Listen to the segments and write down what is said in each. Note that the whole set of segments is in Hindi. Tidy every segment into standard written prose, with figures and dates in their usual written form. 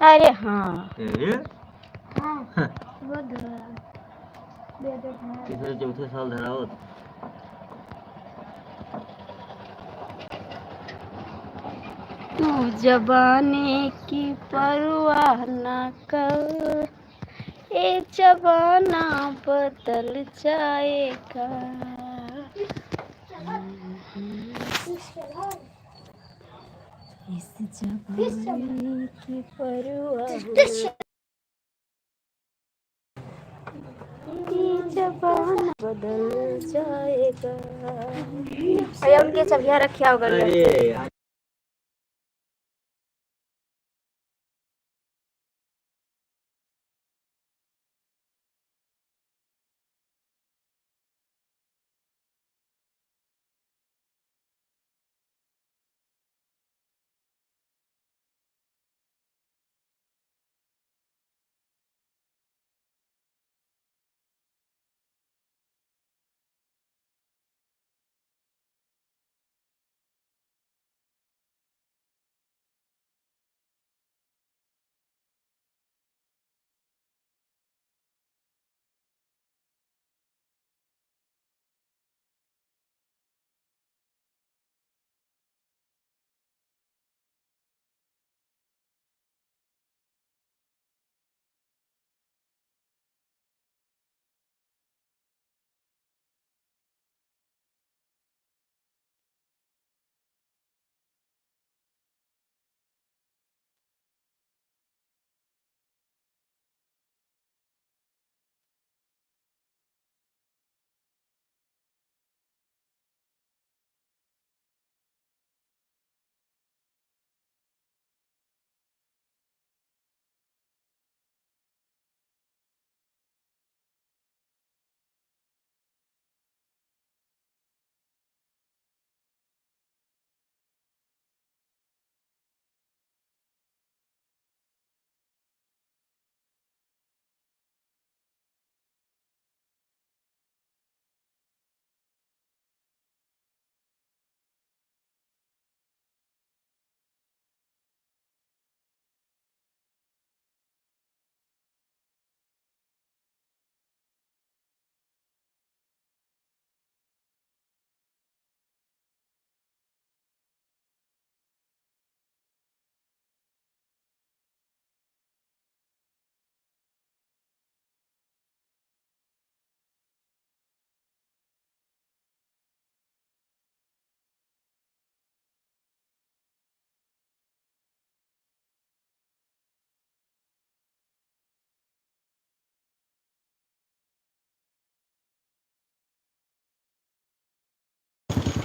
अरे हाँ तीसरे चौथे साल धराओ। तू जबाने की परवाह न कर, ये जमाना बदल जाएगा। इस जमाने की परवाह ये जमाना बदल जाएगा। भैया उनके सब्जियां रखिया होगा। अरे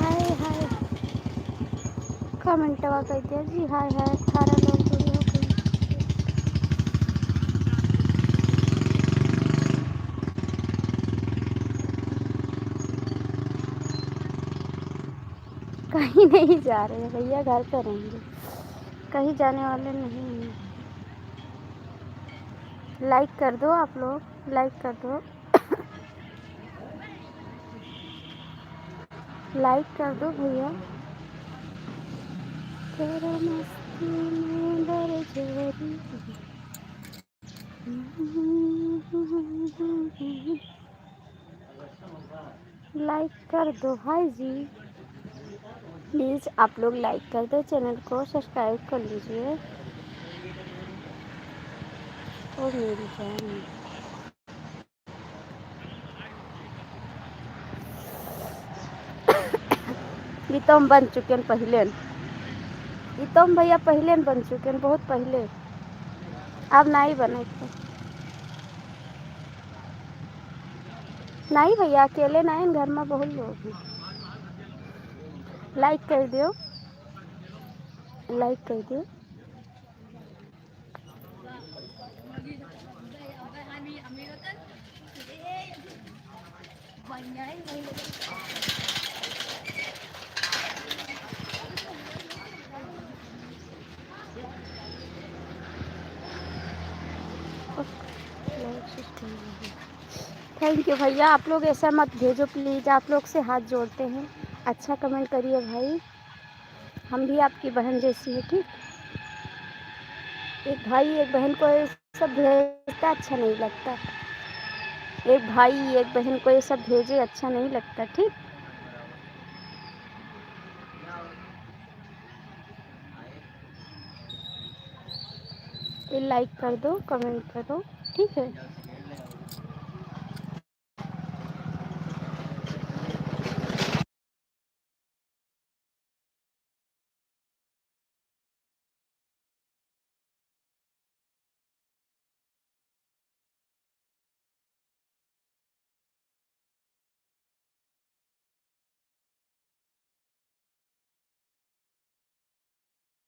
हाय हाय कमेंटवा कर दिया जी। हाय हाय 18 लोग जुड़े हो गए। कहीं नहीं जा रहे हैं भैया, घर पे रहेंगे, कहीं जाने वाले नहीं हैं। लाइक कर दो आप लोग, लाइक कर दो, लाइक कर दो भैया। तेरा मस्ती में दर जोरी। लाइक कर दो भाई जी, प्लीज़ आप लोग लाइक कर दो, चैनल को सब्सक्राइब कर लीजिए। और मेरी जान ये तो हम बन चुके हैं पहले, ये तो हम भैया पहले बन चुके हैं, बहुत पहले। अब नहीं बने थे, नहीं भैया अकेले नहीं, घर में बहुत लोग हैं। लाइक कर दो, लाइक कर दो। थैंक यू भैया, आप लोग ऐसा मत भेजो प्लीज़, आप लोग से हाथ जोड़ते हैं। अच्छा कमेंट करिए भाई, हम भी आपकी बहन जैसी है, ठीक। एक भाई एक बहन को ये सब भेजता अच्छा नहीं लगता। एक भाई एक बहन को ये सब भेजे अच्छा नहीं लगता। ठीक, ये लाइक कर दो, कमेंट करो, ठीक है।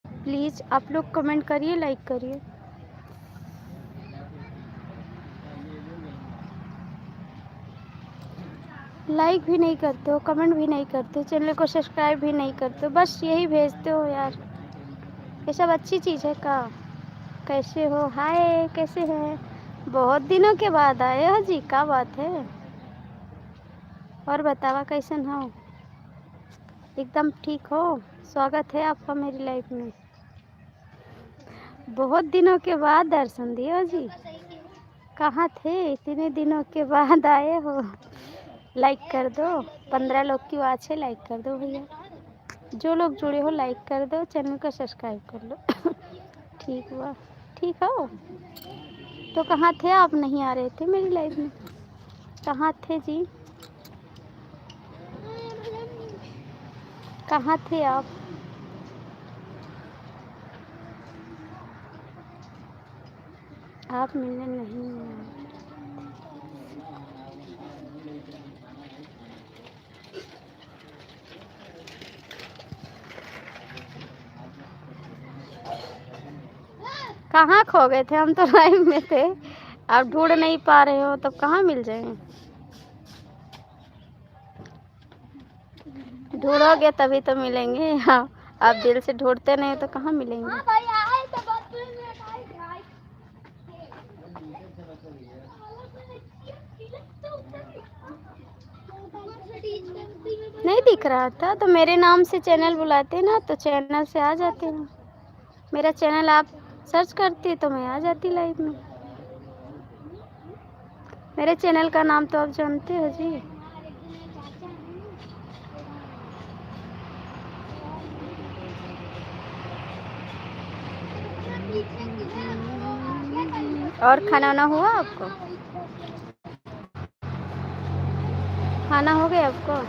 प्लीज़ आप लोग कमेंट करिए, लाइक करिए। लाइक भी नहीं करते हो, कमेंट भी नहीं करते हो, चैनल को सब्सक्राइब भी नहीं करते हो, बस यही भेजते हो यार। ये सब अच्छी चीज़ है का? कैसे हो? हाय, कैसे हैं? बहुत दिनों के बाद आए हो जी, क्या बात है? और बतावा कैसन हो? एकदम ठीक हो? स्वागत है आपका मेरी लाइफ में। बहुत दिनों के बाद दर्शन दिए हो जी। कहाँ थे? इतने दिनों के बाद आए हो। लाइक कर दो, 15 लोग की आवाज़ है, लाइक कर दो भैया। जो लोग जुड़े हो लाइक कर दो, चैनल को सब्सक्राइब कर लो। ठीक हुआ, ठीक हो? तो कहाँ थे आप? नहीं आ रहे थे मेरी लाइफ में, कहाँ थे जी? कहाँ थे आप? आप मिलने नहीं आए। कहाँ खो गए थे? हम तो लाइव में थे, आप ढूंढ नहीं पा रहे हो, तब कहाँ मिल जाएंगे? ढूंढोगे तभी तो मिलेंगे। हाँ, आप दिल से ढूंढते नहीं तो कहाँ मिलेंगे? नहीं दिख रहा था तो मेरे नाम से चैनल बुलाते ना, तो चैनल से आ जाते हैं। मेरा चैनल आप सर्च करती तो मैं आ जाती लाइव में। मेरे चैनल का नाम तो आप जानते हो जी। और खाना वाना हुआ आपको? खाना हो गया आपको?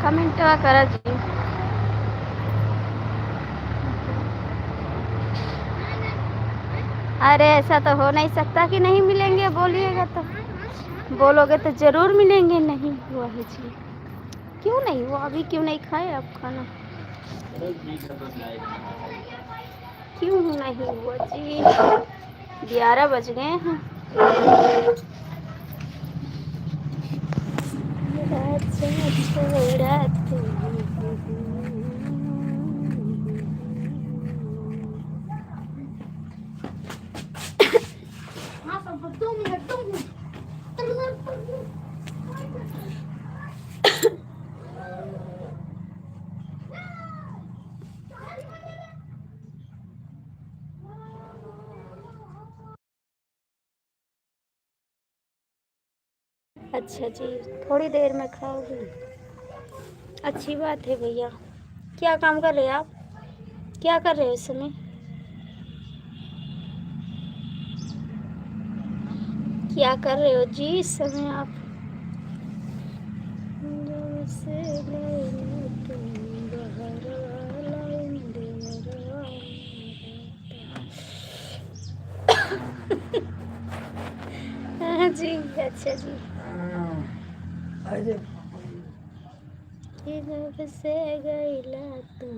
कमेंट करा जी। अरे ऐसा तो हो नहीं सकता कि नहीं मिलेंगे, बोलिएगा तो। बोलोगे तो ज़रूर मिलेंगे। नहीं हुआ है जी। क्यों नहीं हुआ? अभी क्यों नहीं खाए आप खाना? क्यों नहीं हुआ जी? 11 बज गए हैं। अच्छा जी, थोड़ी देर में खाओगे? अच्छी बात है भैया। क्या काम कर रहे हैं आप? क्या कर रहे हो इस समय? क्या कर रहे हो जी इस समय आप? हाँ जी, अच्छा जी। जब से गईला तुम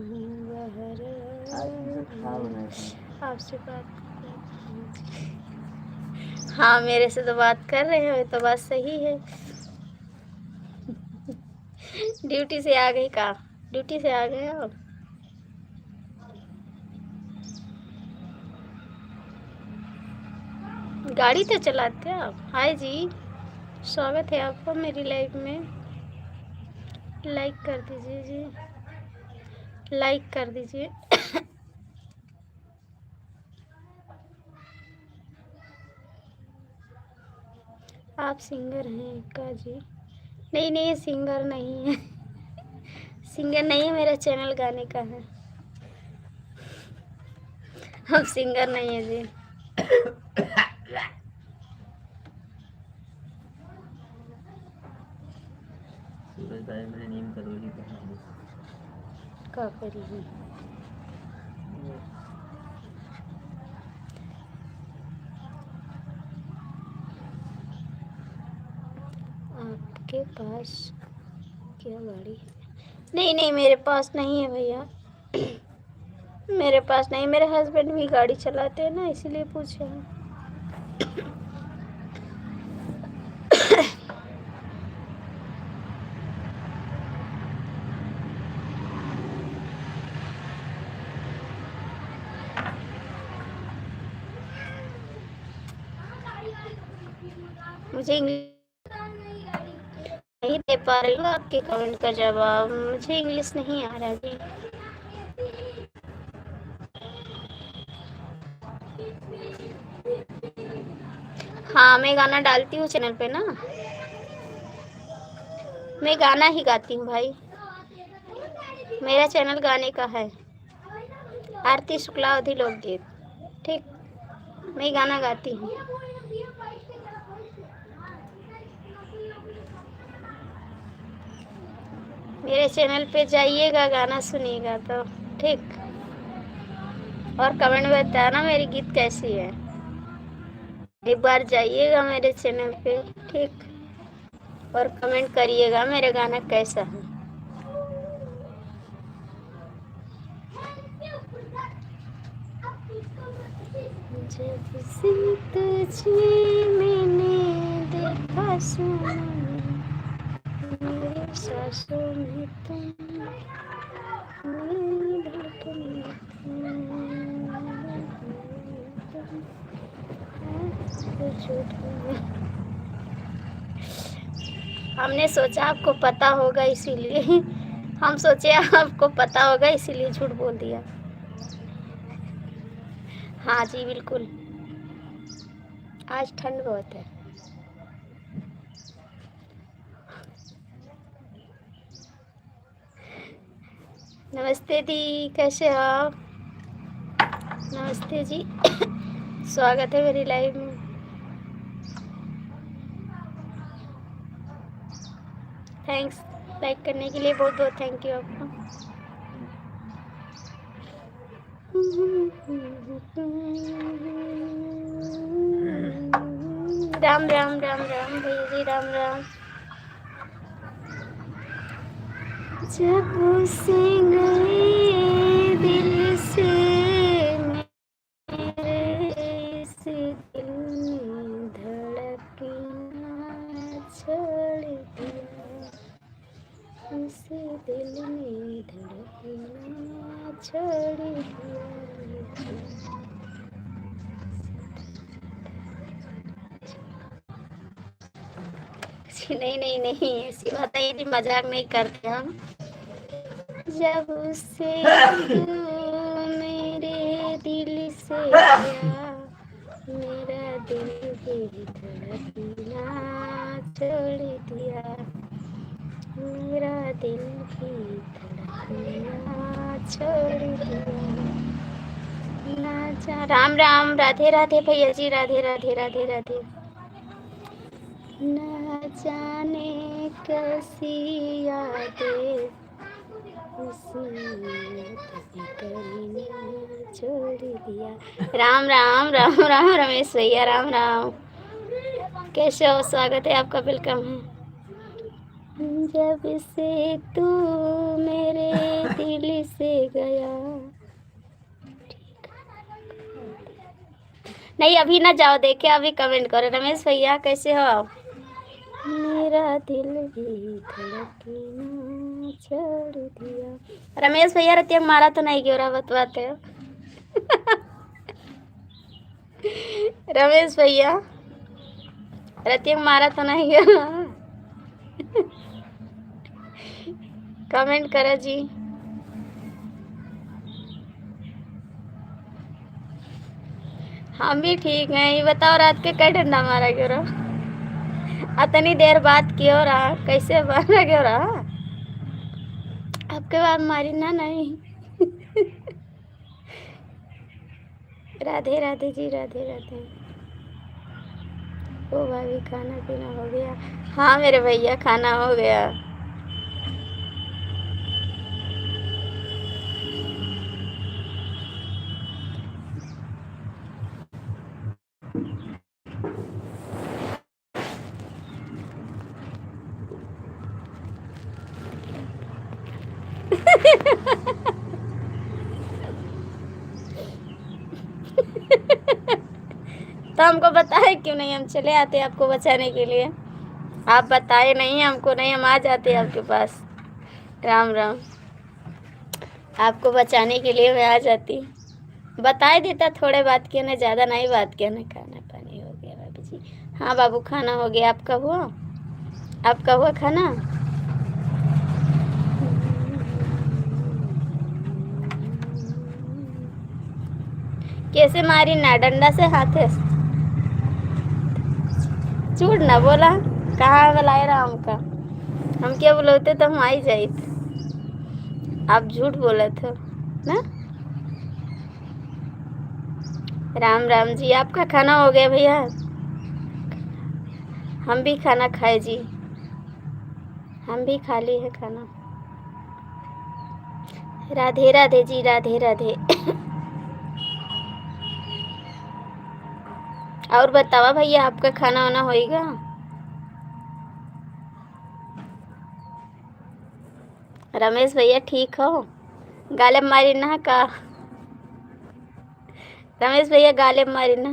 बहर, आपसे बात। हाँ, मेरे से तो बात कर रहे हो, ये तो बात सही है। ड्यूटी से आ गई का? ड्यूटी से आ गए आप? गाड़ी तो चलाते हैं आप? हाय जी, स्वागत है आपका मेरी लाइफ में। लाइक कर दीजिए जी, लाइक कर दीजिए। आप सिंगर हैं का जी? नहीं नहीं, सिंगर नहीं है। सिंगर नहीं है, मेरा चैनल गाने का है। अब सिंगर नहीं है जी। सूरज भाई मेरे नींद करोगी का करी? आपके पास क्या गाड़ी है? नहीं नहीं, मेरे पास नहीं है भैया। मेरे पास नहीं, मेरे हस्बैंड भी गाड़ी चलाते हैं ना, इसीलिए पूछे हैं। मुझे इंग्लिश नहीं दे पा रही हूँ आपके कमेंट का जवाब। मुझे इंग्लिश नहीं आ रहा जी। हाँ, मैं गाना डालती हूँ चैनल पे ना। मैं गाना ही गाती हूँ भाई, मेरा चैनल गाने का है। आरती शुक्लावधी लोकगीत, ठीक। मैं गाना गाती हूँ। मेरे चैनल पे जाइएगा, गाना सुनिएगा तो ठीक। और कमेंट में बताना मेरी गीत कैसी है। एक बार जाइएगा मेरे चैनल पे, ठीक। और कमेंट करिएगा मेरा गाना कैसा है। जब से तुझे मैंने देखा सुना, मेरे सांसों में तुम, मेरी धड़कन में तुम। हमने सोचा आपको पता होगा, इसीलिए हम सोचे आपको पता होगा, इसीलिए झूठ बोल दिया। हाँ जी बिल्कुल, आज ठंड बहुत है। नमस्ते दी, कैसे हो आप? नमस्ते जी। स्वागत है मेरी लाइव में। थैंक्स लाइक करने के लिए, बहुत बहुत थैंक यू आपका। राम राम राम राम भैया जी, राम राम। जब से गए दिल से मेरे, इस दिल ने धड़कना छोड़ दिया, इस दिल ने धड़कना छोड़ दिया। नहीं नहीं नहीं, ऐसी बात है, ये मजाक नहीं करते हम। जब से तू मेरे दिल से गया, मेरा दिल भी धड़कना छोड़ दिया, मेरा दिल भी धड़कना छोड़ दिया। ना जा। राम राम, राधे राधे भैया जी, राधे राधे राधे राधे। न जाने कैसी यादें छोड़ दिया। राम राम राम राम रमेश भैया, राम राम, कैसे हो? स्वागत है आपका, वेलकम है। जब से तू मेरे दिल से गया। नहीं अभी ना जाओ, देखे अभी कमेंट करो। रमेश भैया कैसे हो आप? मेरा दिल भी धड़कना छोड़ दिया। रमेश भैया रतिया मारा तो नहीं क्यों रहा बतवाते हो? रमेश भैया रतिया मारा तो नहीं क्यों? कमेंट करो जी। हम भी ठीक हैं। ये बताओ रात के कई डंडा मारा क्यों रहा? इतनी देर बात क्यों रहा? कैसे मारा क्यों रहा? आपके बाद मारी ना नहीं। राधे राधे जी, राधे राधे। ओ भाभी खाना पीना हो गया? हाँ मेरे भैया खाना हो गया। तो हमको बताए क्यों नहीं? हम चले आते आपको बचाने के लिए। आप बताए नहीं हमको, नहीं हम आ जाते आपके पास। राम राम। आपको बचाने के लिए मैं आ जाती। बताए देता थोड़े बात किया ना, ज़्यादा नहीं बात किया ना। खाना पानी हो गया बाबू जी? हाँ बाबू खाना हो गया। आपका हुआ? आपका हुआ खाना? कैसे मारी ना? डंडा से, हाथे से? झूठ ना बोला। कहाँ बुलाए राम का? हम क्या बोलते तो हम आई जाते। आप झूठ बोले थे ना। राम राम जी। आपका खाना हो गया भैया? हम भी खाना खाए जी। हम भी खा ली है खाना। राधे राधे जी, राधे राधे। और बतावा भैया आपका खाना वाना होएगा? रमेश भैया ठीक हो? गाले मारी ना का? रमेश भैया गाले मारी ना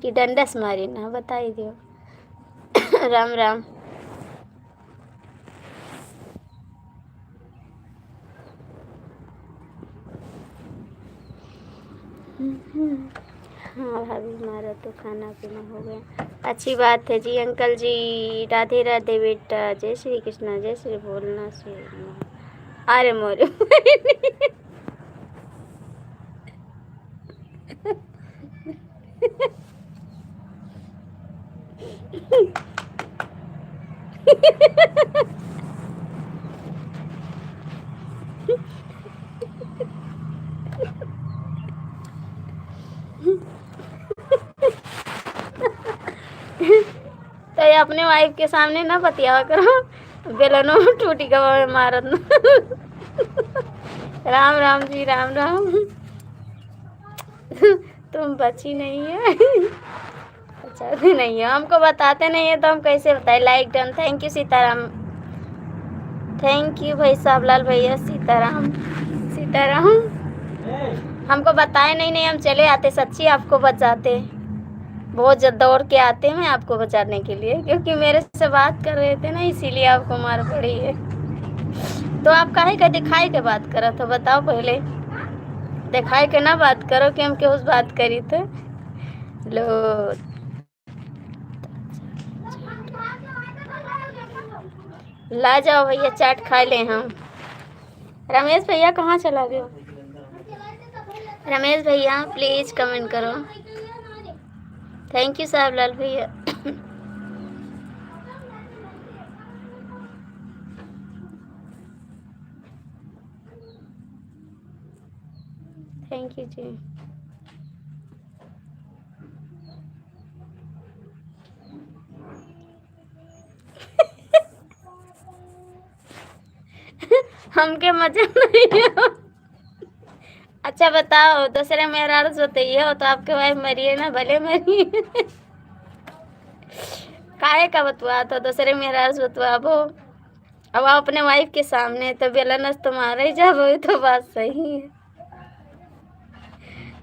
कि डंडस मारी ना? बताई दियो। राम राम। हाँ भाभी हमारा तो खाना पीना हो गया। अच्छी बात है जी। अंकल जी राधे राधे बेटा। जय श्री कृष्णा, जय श्री बोलना श्री। अरे मोरे। तो ये अपने वाइफ के सामने ना बतियावा करो। बेलनो टूटी गवा में मारत ना। राम राम जी, राम राम। तुम बची नहीं है। बचाते नहीं है, हमको बताते नहीं है तो हम कैसे बताए? Like done. Thank you Sitaram. Thank you भाई साहबलाल भैया। सीताराम सीताराम। हमको बताए नहीं हम चले आते। सच्ची आपको बचाते। बहुत जब दौड़ के आते हैं आपको बचाने के लिए, क्योंकि मेरे से बात कर रहे थे ना, इसीलिए आपको मार पड़ी है। तो आप काहे का दिखाई के बात करा था? बताओ पहले। दिखाई के ना बात करो कि हम क्यों उस बात करी थे। लो ला जाओ भैया, चाट खा ले हम। रमेश भैया कहाँ चला गया? रमेश भैया प्लीज कमेंट करो। थैंक यू साहबलाल भैया। थैंक यू जी। हमके मजा नहीं है। अच्छा बताओ, दूसरे मेहरारू बताइए हो तो आपके वाइफ मरिए ना, भले मरिए। काहे का बतवा तो दूसरे मेहरारू बतवाबो। अब आप अपने वाइफ के सामने तो बेलनस तुम्हारा ही जब हो, तो बात सही है।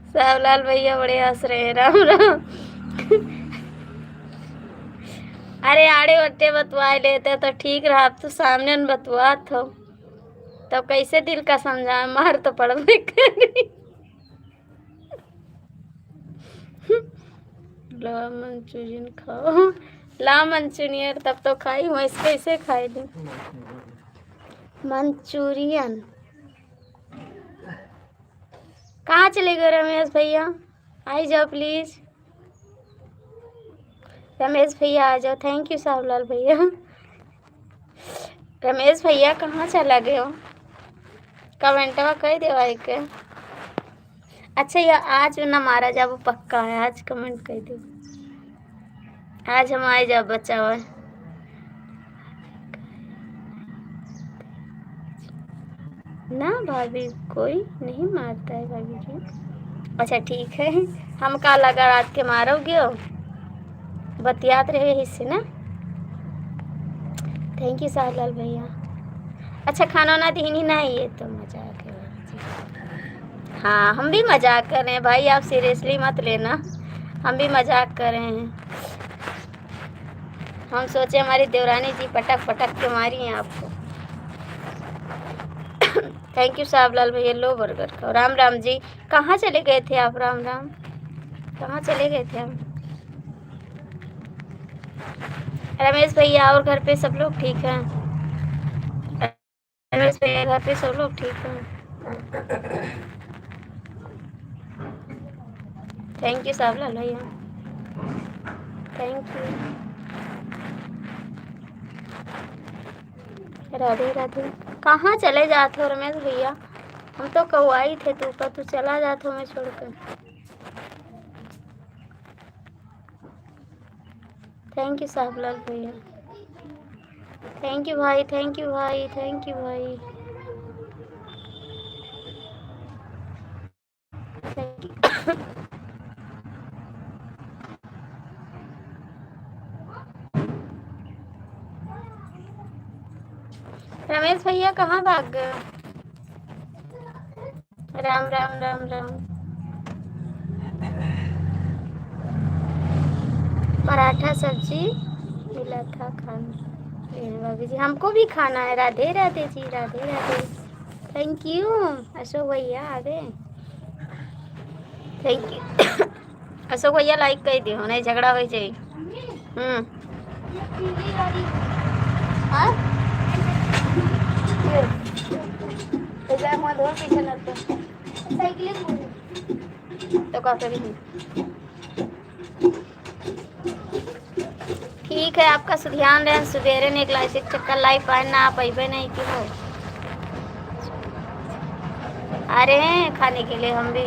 सावलाल भैया बड़े हंस रहे हैं। राम राम। अरे आड़े वट्टे बतवा लेते तो ठीक रहा, अब तो सामने न बतवा तो तब कैसे दिल का समझा, मार तो पड़बे करी। ला मंचूरियन खाओ, ला मंचूरियन तब तो खाई हूँ, इसके कैसे खाई थी मंचूरियन। कहाँ चले गए रमेश भैया, आई जाओ प्लीज। रमेश भैया आ जाओ, थैंक यू साहूलाल भैया। रमेश भैया कहाँ चला गए हो, कमेंटवा कह दे भाई के। अच्छा या आज ना मारा जा, वो पक्का है, आज कमेंट कर दो, आज हम आए जा बच्चा हुआ। ना भाभी कोई नहीं मारता है भाभी जी। अच्छा ठीक है, हम का लगा रात के मारोगे हो, बतियात रहे हिस्से ना। थैंक यू साहूलाल भैया। अच्छा खाना ना दीनी ना, ये तो मजाक है भाभी। हाँ हम भी मजाक कर रहे हैं भाई, आप सीरियसली मत लेना, हम भी मजाक कर रहे हैं। हम सोचे हमारी देवरानी जी पटक पटक के मारी हैं आपको। थैंक यू साहबलाल भैया, लो बर्गर खाओ। राम राम जी, कहाँ चले गए थे आप, राम राम कहाँ चले गए थे हम। रमेश भैया और घर पे सब लोग ठीक हैं, रमेश भैया घर पे सब लोग ठीक हैं। थैंक यू साहबलाल भैया, थैंक यू। राधे राधे। कहाँ चले जाते हो रमेश भैया, हम तो कौआई थे तू पर, तू चला जाता हमें छोड़कर। थैंक यू साहबलाल भैया, थैंक यू भाई, थैंक यू भाई, थैंक यू भाई, थैंक यू। रमेश भैया कहाँ भाग गए। राम राम राम राम। पराठा सब्जी मिला था खाना, भाभी जी हमको भी खाना है। Radhe Radhe ji, Radhe Radhe, thank you. अशोक भैया आ गए, थैंक यू। अशोक भैया लाइक कर दियो, नहीं झगड़ा हो जाए। तो का करी ठीक है, आपका ध्यान रहे, सवेरे निकला इसे चक्कर लाई पाए ना, आप अबे नहीं कि हो आ रहे हैं खाने के लिए हम भी।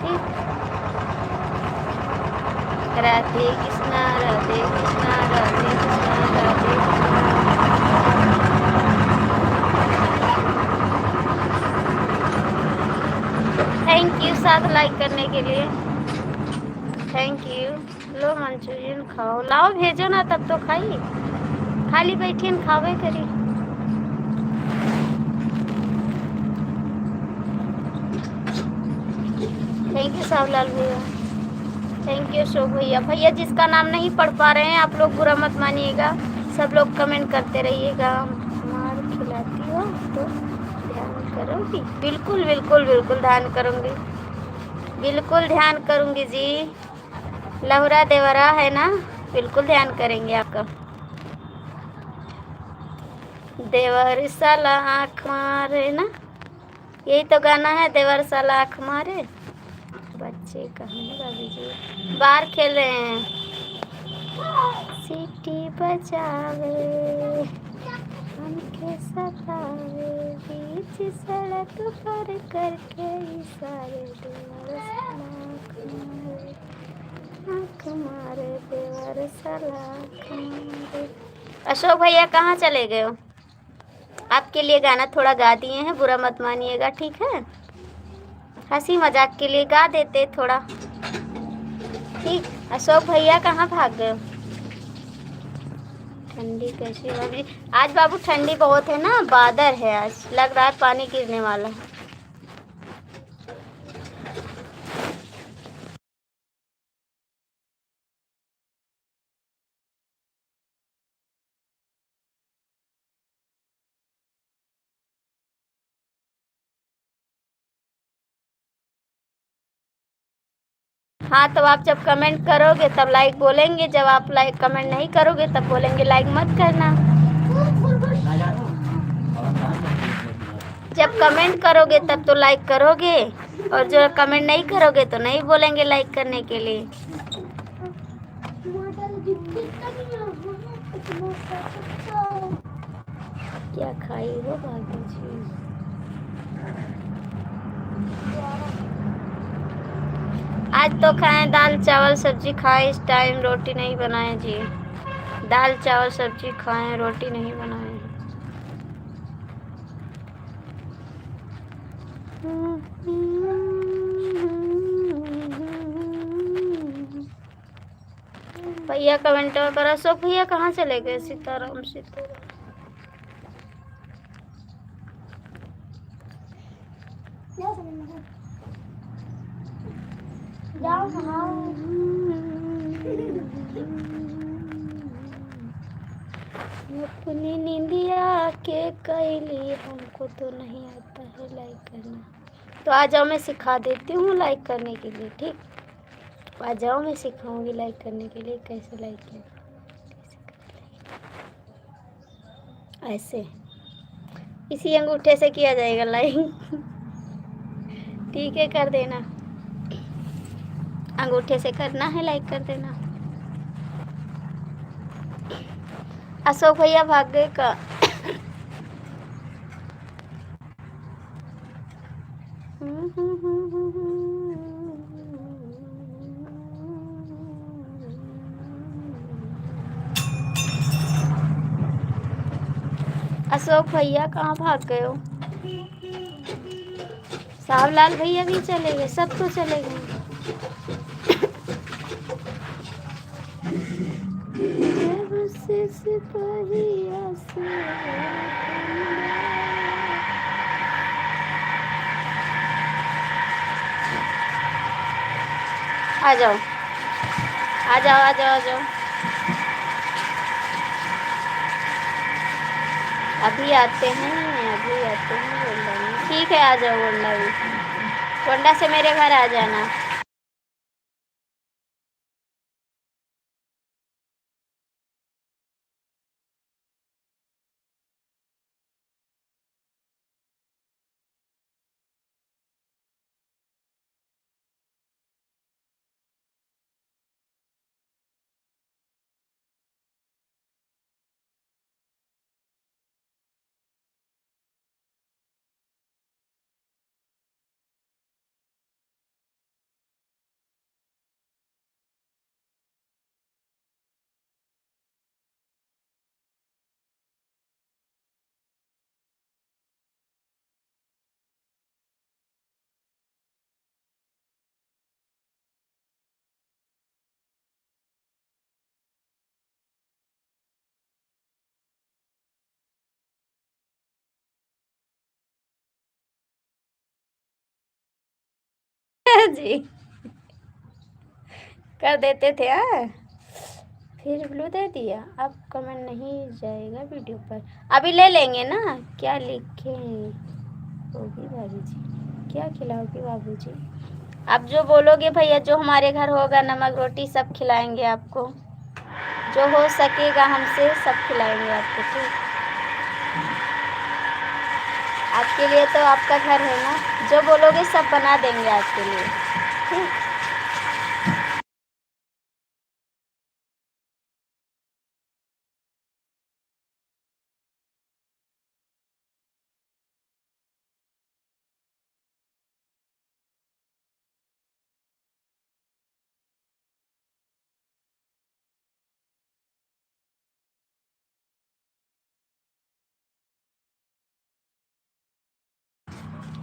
ठीक, राधे कृष्णा राधे कृष्णा राधे कृष्णा राधे कृष्णा। थैंक यू साथ लाइक करने के लिए, थैंक यू। लो मंचूरियन खाओ, लाओ भेजो ना तब तो खाई, खाली बैठी न खावे करी। थैंक यू सावलाल भैया, थैंक यू शोक भैया। भैया जिसका नाम नहीं पढ़ पा रहे हैं आप लोग बुरा मत मानिएगा, सब लोग कमेंट करते रहिएगा। मार खिलाती हो तो ध्यान करोगी, बिल्कुल बिल्कुल बिल्कुल ध्यान करूँगी, बिल्कुल ध्यान करूँगी जी। लहुरा देवरा है ना, बिल्कुल ध्यान करेंगे आपका। देवर साला आँख मारे ना, यही तो गाना है, देवर साला आँख मारे। बच्चे कहाँ भाभी जी, बाहर खेल रहे हैं। सीटी बजावे हमके सतावे, बीच सड़क पर करके इशारे, देवर साला आँख मारे, देवर साला आँख मारे। अशोक भैया कहाँ चले गए हो, आपके लिए गाना थोड़ा गा दिए हैं, बुरा मत मानिएगा ठीक है, हंसी मजाक के लिए गा देते थोड़ा, ठीक। अशोक भैया कहाँ भाग गए। ठंडी कैसी है आज बाबू, ठंडी बहुत है ना, बादल है आज, लग रहा है पानी गिरने वाला है। हाँ, तो आप जब कमेंट करोगे तब लाइक बोलेंगे, जब आप लाइक कमेंट नहीं करोगे तब बोलेंगे लाइक मत करना। जब कमेंट करोगे तब तो लाइक करोगे, और जो कमेंट नहीं करोगे तो नहीं बोलेंगे लाइक करने के लिए। क्या खाई हो भाभी जी? आज तो खाएं दाल चावल सब्जी खाएं, इस टाइम रोटी नहीं बनाए जी। दाल चावल सब्जी खाएं, रोटी नहीं बनाए। भैया कमेंट पर अशोक भैया कहाँ चले गए? सीताराम सीताराम। अपनी नींदिया के कैली, हमको तो नहीं आता है लाइक करना। तो आ जाओ, मैं सिखा देती हूँ लाइक करने के लिए, ठीक? आ जाओ, मैं सिखाऊंगी लाइक करने के लिए, कैसे लाइक किया, ऐसे इसी अंगूठे से किया जाएगा लाइक। ठीक है, कर देना, अंगूठे से करना है, लाइक कर देना। अशोक भैया भाग गए का? अशोक भैया कहाँ भाग गए हो? सावलाल भैया भी चले गए, सब तो चले गए। आ जाओ, आ जाओ, आ जाओ, आ जाओ। अभी आते हैं, अभी आते हैं गोंडा में। ठीक है, आ जाओ गोंडा भी। गोंडा से मेरे घर आ जाना। जी कर देते थे। फिर ब्लू दे दिया, अब कमेंट नहीं जाएगा वीडियो पर। अभी ले लेंगे ना। क्या लिखे होगी भाभी जी? क्या खिलाओगी बाबू जी? आप जो बोलोगे भैया, जो हमारे घर होगा नमक रोटी सब खिलाएंगे आपको, जो हो सकेगा हमसे सब खिलाएंगे आपको, ठीक? आपके लिए तो आपका घर है ना, जो बोलोगे सब बना देंगे आपके लिए, ठीक?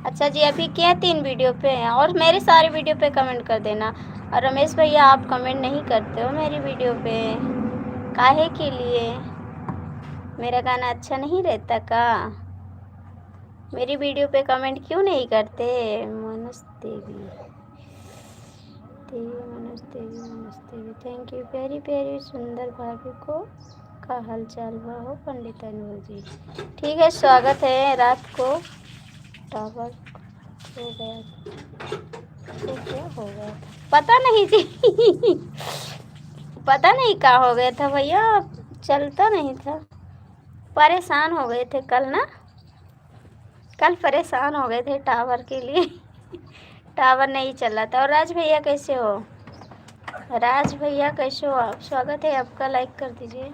अच्छा जी, अभी क्या 3 वीडियो पे हैं, और मेरे सारे वीडियो पे कमेंट कर देना। और रमेश भैया, आप कमेंट नहीं करते हो मेरी वीडियो पे, काहे के लिए? मेरा गाना अच्छा नहीं रहता का? मेरी वीडियो पे कमेंट क्यों नहीं करते? मनस देवी देवी, मनस देवी, मनस देवी, थैंक यू। प्यारी प्यारी सुंदर भाभी को का हाल चाल हो पंडित अनवर जी? ठीक है, स्वागत है। रात को टावर हो गया। तो क्या हो गया था पता नहीं जी। पता नहीं क्या हो गया था भैया, चलता नहीं था। परेशान हो गए थे कल ना, कल परेशान हो गए थे टावर के लिए। टावर नहीं चला था। और राज भैया कैसे हो? राज भैया कैसे हो आप? स्वागत है आपका, लाइक कर दीजिए।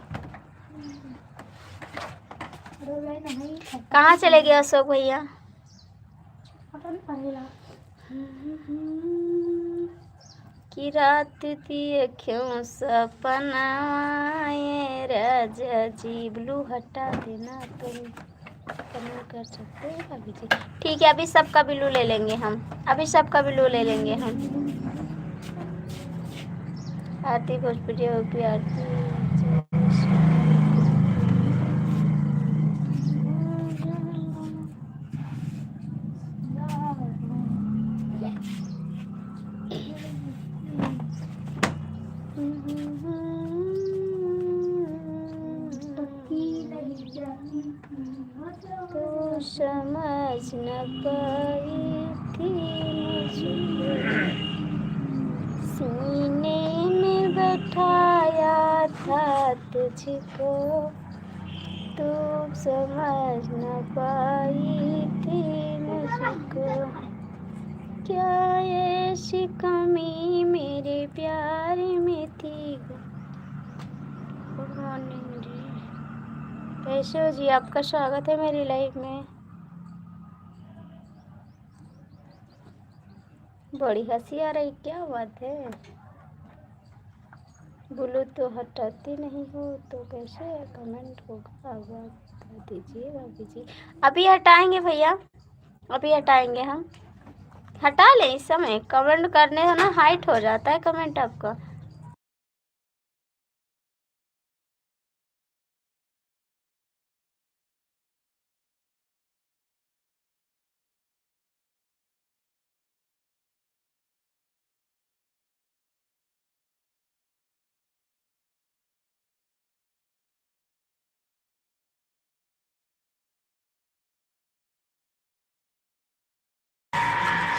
कहाँ चले गए अशोक भैया? कि रात दिए क्यों सपना आए, राजा जी ब्लू हटा देना तुम, कमेंट कर सकते हो अभी जी। ठीक है, अभी सबका बिल्लू ले लेंगे हम, अभी सबका बिल्लू ले लेंगे हम। आरती भोजपुरी होगी आरती। तो समझ न पाई थी मुझको, सीने में बैठाया था तुझको, तू समझ न पाई थी मुझको, क्या ऐसी कमी मेरे प्यार में थी। गुड मॉर्निंग जी, कैसे हो जी? आपका स्वागत है मेरी लाइफ में। बड़ी हंसी आ रही, क्या बात है? बोलो तो हटाती नहीं हो तो कैसे कमेंट होगा, बता दीजिए भाभी जी। अभी हटाएंगे भैया, अभी हटाएंगे हम, हटा लें इस समय। कमेंट करने से ना हाइट हो जाता है कमेंट आपका।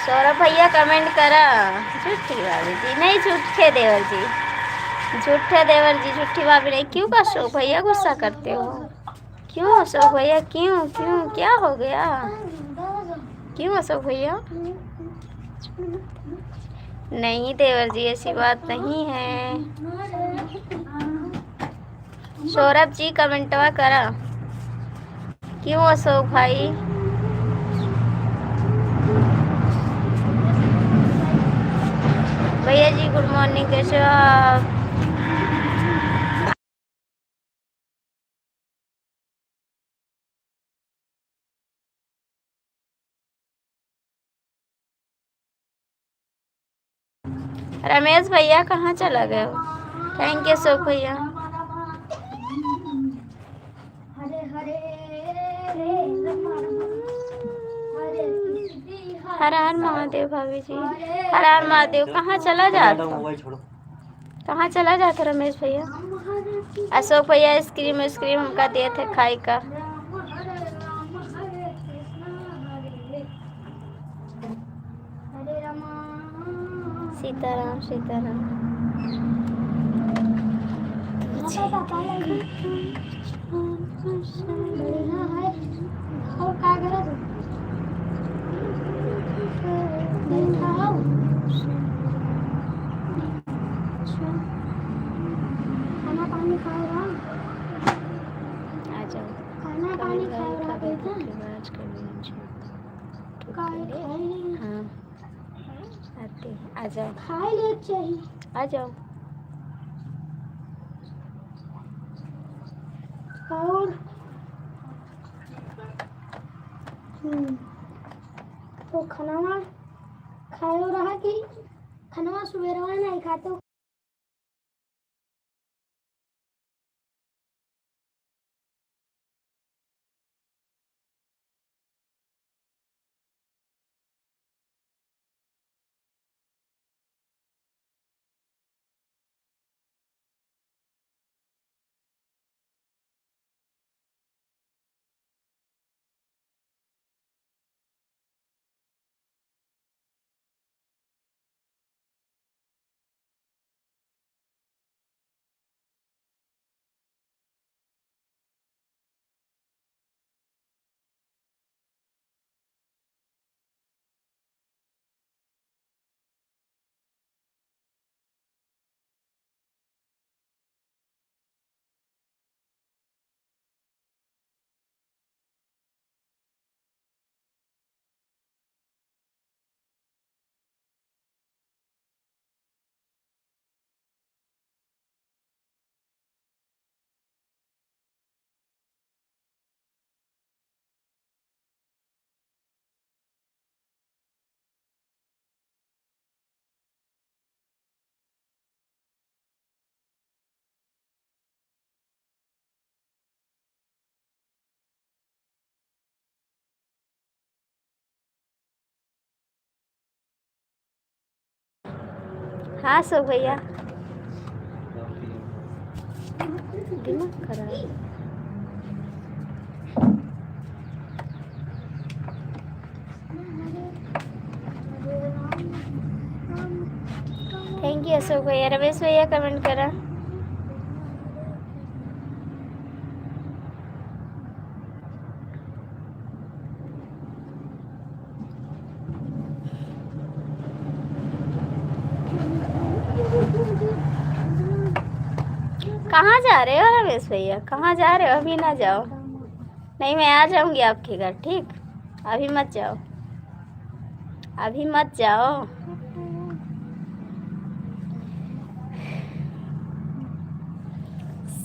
सौरभ भैया कमेंट करा, झूठी भाभी जी नहीं, झूठे देवर जी, झूठे देवर जी, झूठी भाभी नहीं। क्यों अशोक भैया गुस्सा करते हो? क्यों अशोक भैया, क्यों क्यों क्या हो गया? क्यों अशोक भैया? नहीं देवर जी, ऐसी बात नहीं है। सौरभ जी कमेंटवा करा, क्यों अशोक भाई? भैया जी गुड मॉर्निंग, कैसे हो आप? रमेश भैया कहाँ चला गए हो? थैंक यू अशोक भैया। हर हर महादेव भाभी जी, हर हर महादेव। कहाँ चला जाता, कहाँ चला जाता रमेश भैया? अशोक भैया आइसक्रीम आइसक्रीम हमका दिए थे खाई का। सीताराम सीताराम। खाना पानी खाएगा, आ जाओ। खाना पानी खाएगा हाँ आते, आ जाओ, खाए ले चाहिए, आ जाओ। और तो खाना खाए रहा कि खाना सवेरे नहीं खाते। हाँ सो भैया, काफी दिमाग खराब है। थैंक यू अशोक भैया। रमेश भैया कमेंट करा। कहाँ जा रहे हो रमेश भैया, कहाँ जा रहे हो? अभी ना जाओ। नहीं, मैं आ जाऊंगी आपके घर, ठीक? अभी मत जाओ, अभी मत जाओ।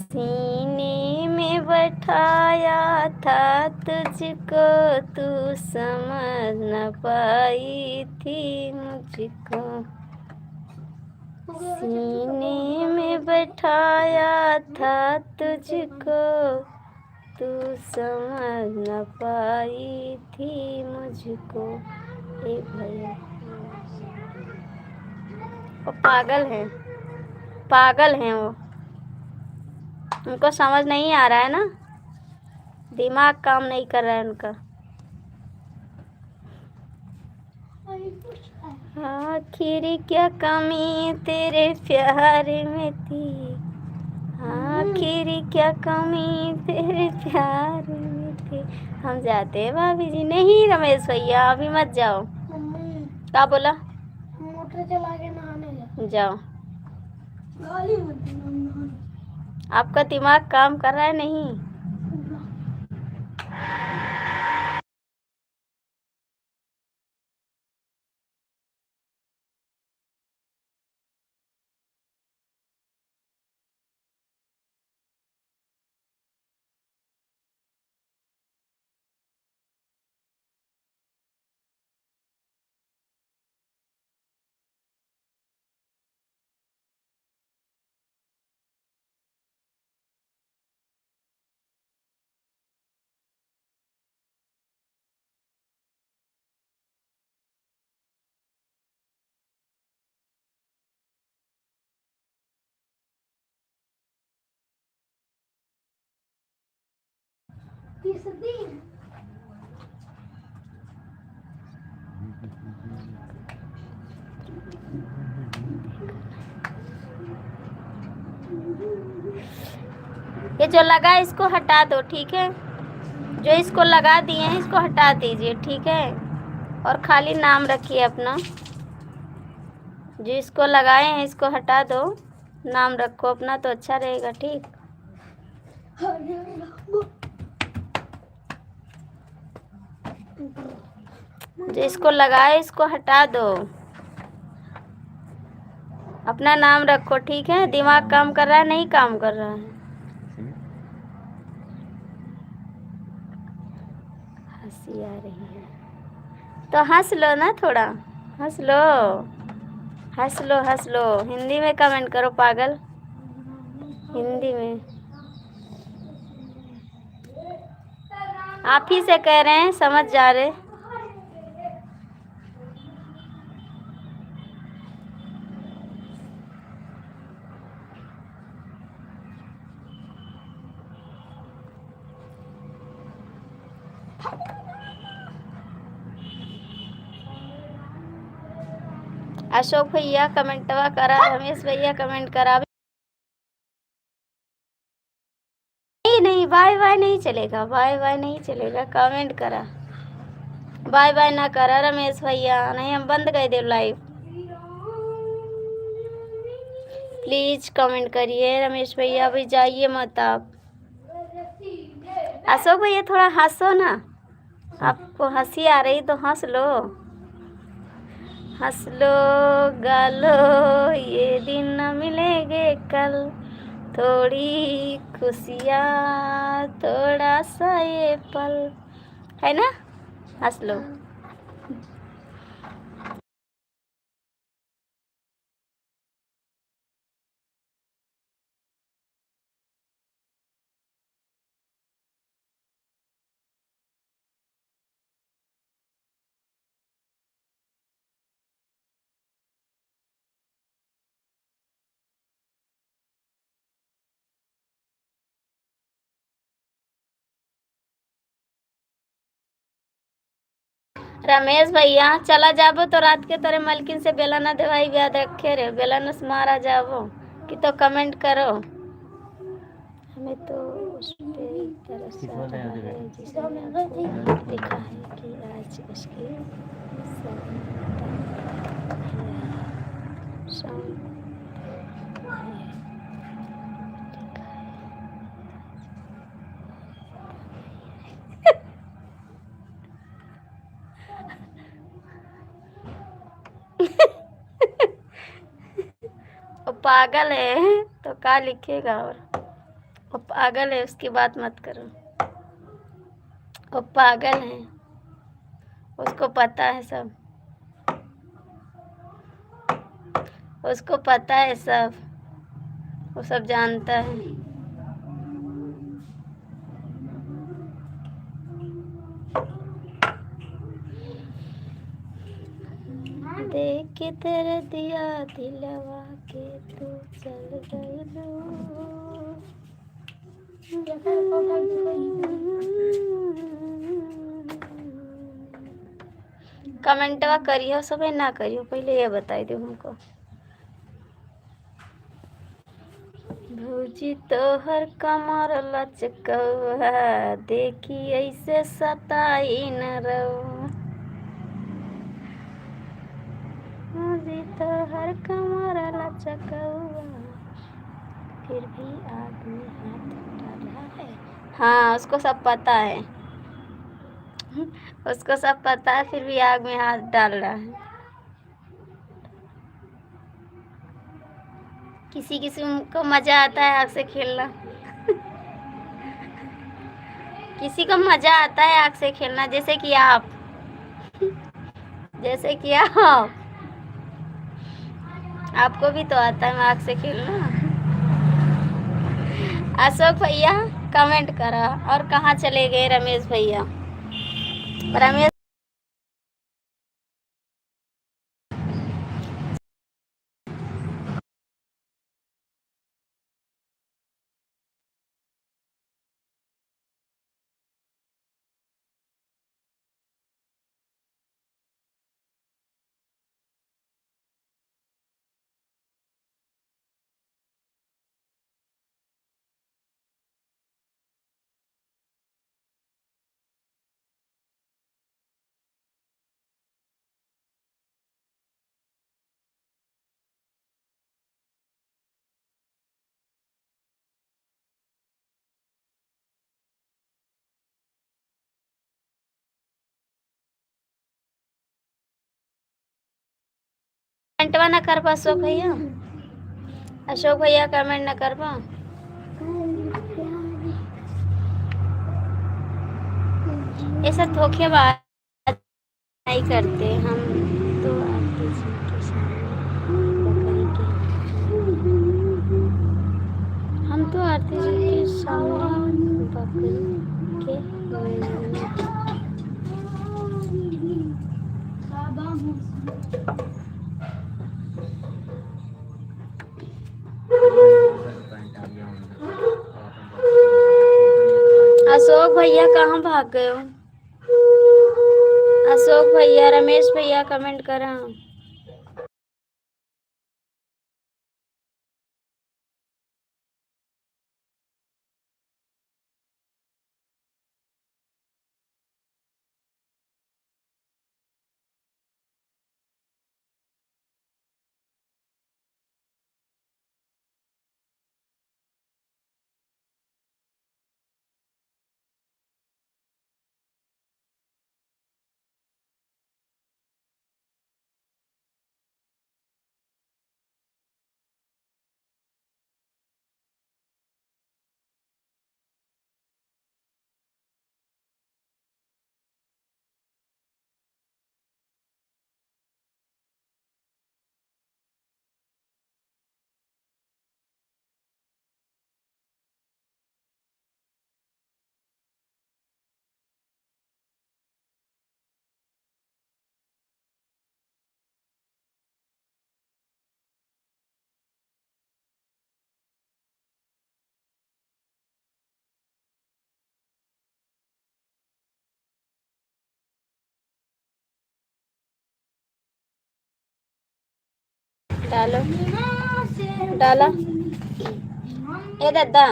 सीने में बैठाया था तुझको, तू समझ न पाई थी मुझको। सीने में बैठाया था तुझको, तू समझ न पाई थी मुझको। ए भैया, वो पागल है, पागल हैं वो। उनको समझ नहीं आ रहा है ना, दिमाग काम नहीं कर रहा है उनका। आखिर क्या कमी तेरे प्यार में थी, आखिर क्या कमी तेरे प्यार में थी। हम जाते हैं भाभी जी। नहीं रमेश भैया, अभी मत जाओ। क्या बोला? मोटर चला के नहाने जाओ। गाली मत देना। आपका दिमाग काम कर रहा है नहीं? ये जो लगा है इसको हटा दो, ठीक है? जो इसको लगा दिए हैं इसको हटा दीजिए, ठीक है? और खाली नाम रखिए अपना। जो इसको लगाए हैं इसको हटा दो, नाम रखो अपना तो अच्छा रहेगा, ठीक? जो इसको लगाए इसको हटा दो, अपना नाम रखो, ठीक है? दिमाग काम कर रहा है नहीं काम कर रहा है? हंसी आ रही है तो हंस लो ना थोड़ा, हंस लो, हंस लो, हंस लो। हिंदी में कमेंट करो पागल, हिंदी में। आप ही से कह रहे हैं, समझ जा रहे। अशोक भैया कमेंटवा करा, रमेश भैया कमेंट करा। नहीं नहीं, बाय बाय नहीं चलेगा, बाय बाय नहीं चलेगा, कमेंट करा। बाय बाय ना करा रमेश भैया, नहीं हम बंद कर दे लाइव। प्लीज कमेंट करिए रमेश भैया, अभी जाइए मत आप। अशोक भैया थोड़ा हंसो ना, आपको हंसी आ रही तो हंस लो, हंस लो, गा लो। ये दिन न मिलेंगे कल, थोड़ी खुशियाँ, थोड़ा सा ये पल, है ना? हंस लो। रमेश भैया चला जाबो तो रात के तोरे मलकिन से बेला न दवाई याद रखे रे, बेला न मारा जाबो कि तो कमेंट करो। हमें तो उस पे तरस आ रहा है जिसने आपको देखा है कि आज उसकी वो पागल है तो क्या लिखेगा, और वो पागल है उसकी बात मत करो। वो पागल है, उसको पता है सब, उसको पता है सब, वो सब जानता है। देख के तेरे दिया दिलवा के तू चल गई। कमेंटवा करियो सब ना करियो, पहले ये बताई दो हमको। भौजी तोहर कमर लचकौआ देखी ऐसे सताई न रहो। भौजी तोहर कमर लचकौआ फिर भी आग में हाथ डाला है। हाँ उसको सब पता है, उसको सब पता है, फिर भी आग में हाथ डाल रहा है। किसी किसी को मजा आता है आग से खेलना, किसी को मजा आता है आग से खेलना, जैसे कि आप, जैसे कि आपको भी तो आता है आग से खेलना। अशोक भैया कमेंट करा। और कहाँ चले गए रमेश भैया? रमेश कमेंटवा न कर पा अशोक भैया, अशोक भैया कमेंट न कर पा। ये सब धोखेबाज नहीं करते हम तो, आरती जी के सामने बकरी के, हम तो आरती जी के सामने बकरी के अशोक भैया कहाँ भाग गए हो? अशोक भैया, रमेश भैया कमेंट करा। डालो डाला ए दादा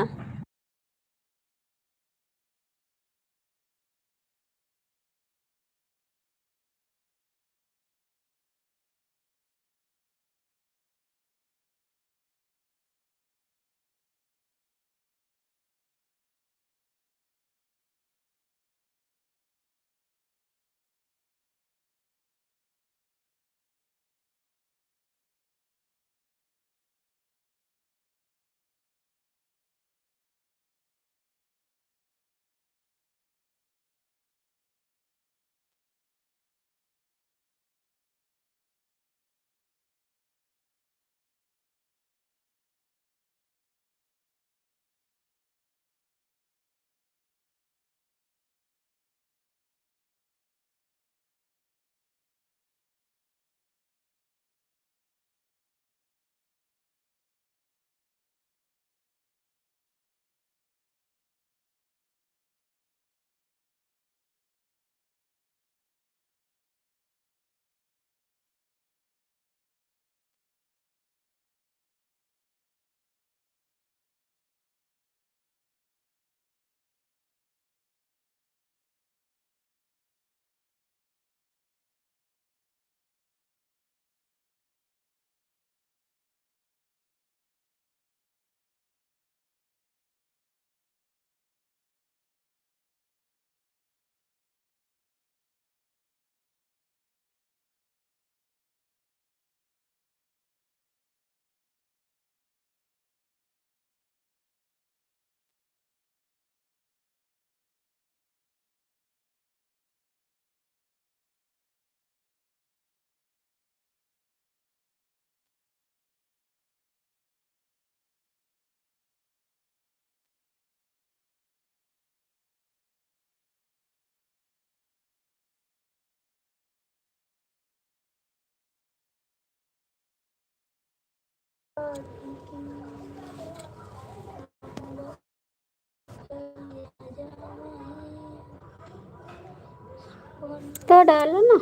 तो डालो ना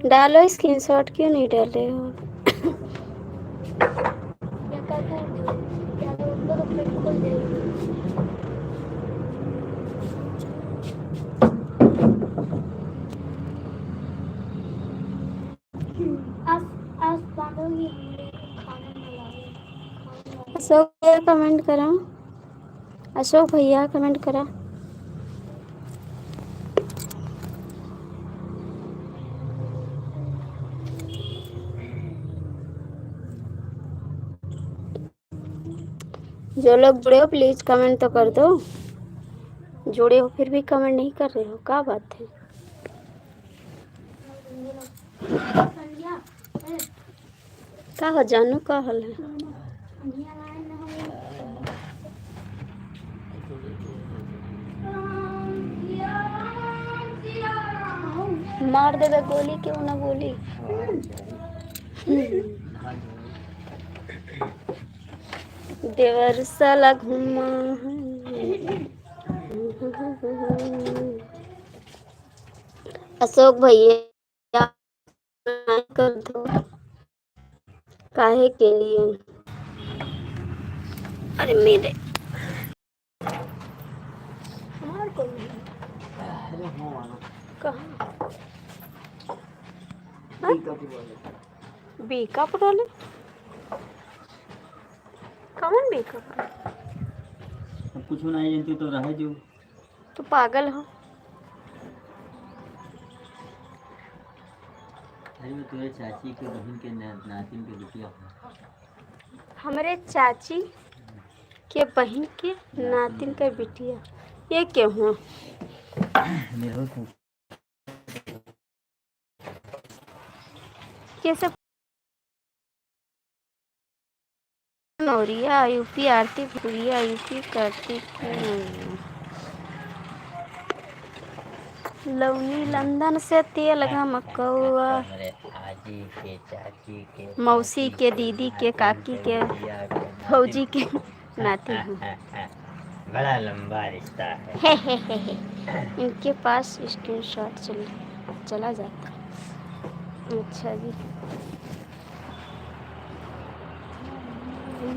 डालो स्क्रीनशॉट क्यों नहीं डाले हो अशोक भैया कमेंट करा अशोक भैया कमेंट करा जो लोग जुड़े हो प्लीज कमेंट तो कर दो जुड़े हो फिर भी कमेंट नहीं कर रहे हो क्या बात है क्या हो जानू क्या हाल है मार देवे गोली क्यों ना बोली देवर साला घुमा अशोक भैया कर दो काहे के लिए अरे मेरे हमार को कहाँ बीका पड़ोले कौन बीका अब कुछ नहीं जानती तो रहे जो तो पागल हो अरे वो तुम्हारे चाची के बहन के नातिन के बिटिया हमारे चाची के बहन के नातिन का बिटिया ये क्यों हुआ मेरे को कैसे नौरिया यूपी आरती भूरिया यूपी कार्तिक लवनी लंदन से तेल मकौआ आजी के चाची के मौसी के दीदी के काकी के फौजी के नाती हूँ बड़ा लंबा रिश्ता है इनके पास स्क्रीनशॉट चला जाता अच्छा जी देखिए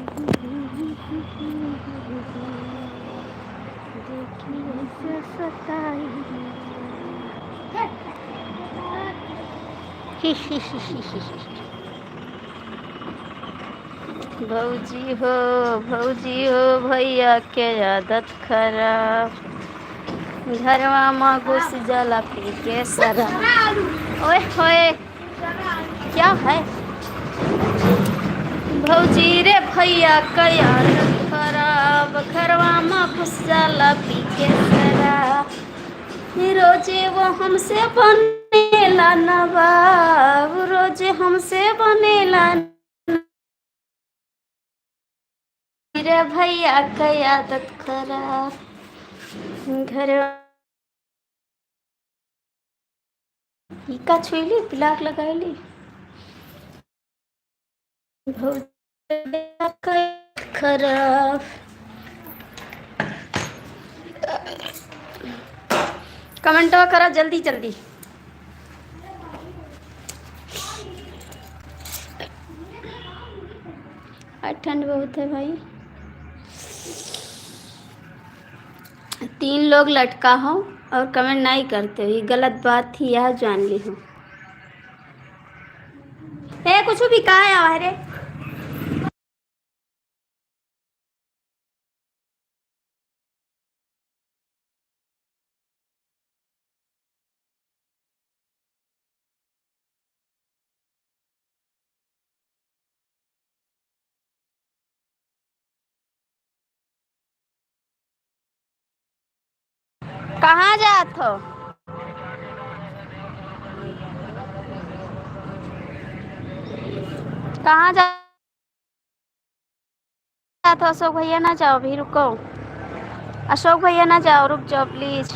से सताई भौजी हो भैया के आदत खराब घरवा में घुस जाला पी के शराब। ओए होए क्या है भौजी रे भैया के आदत खराब घरवा में घुस जाला पी के शराब। रोजे वो हमसे बनेला नवाब रोजे हमसे बनेला रे भैया के आदत खराब घर का छुईली पिलाक लगाईली भैया के खराब। कमेंटवा करा जल्दी जल्दी। ठंड बहुत है भाई। 3 लोग लटका हो और कमेंट नहीं करते हो, ये गलत बात थी, यह जान ली हूँ। कुछ भी कहा है हमारे कहाँ जात हो? कहाँ जात हो? अशोक भैया ना जाओ, अभी रुको। अशोक भैया ना जाओ, रुक जाओ प्लीज।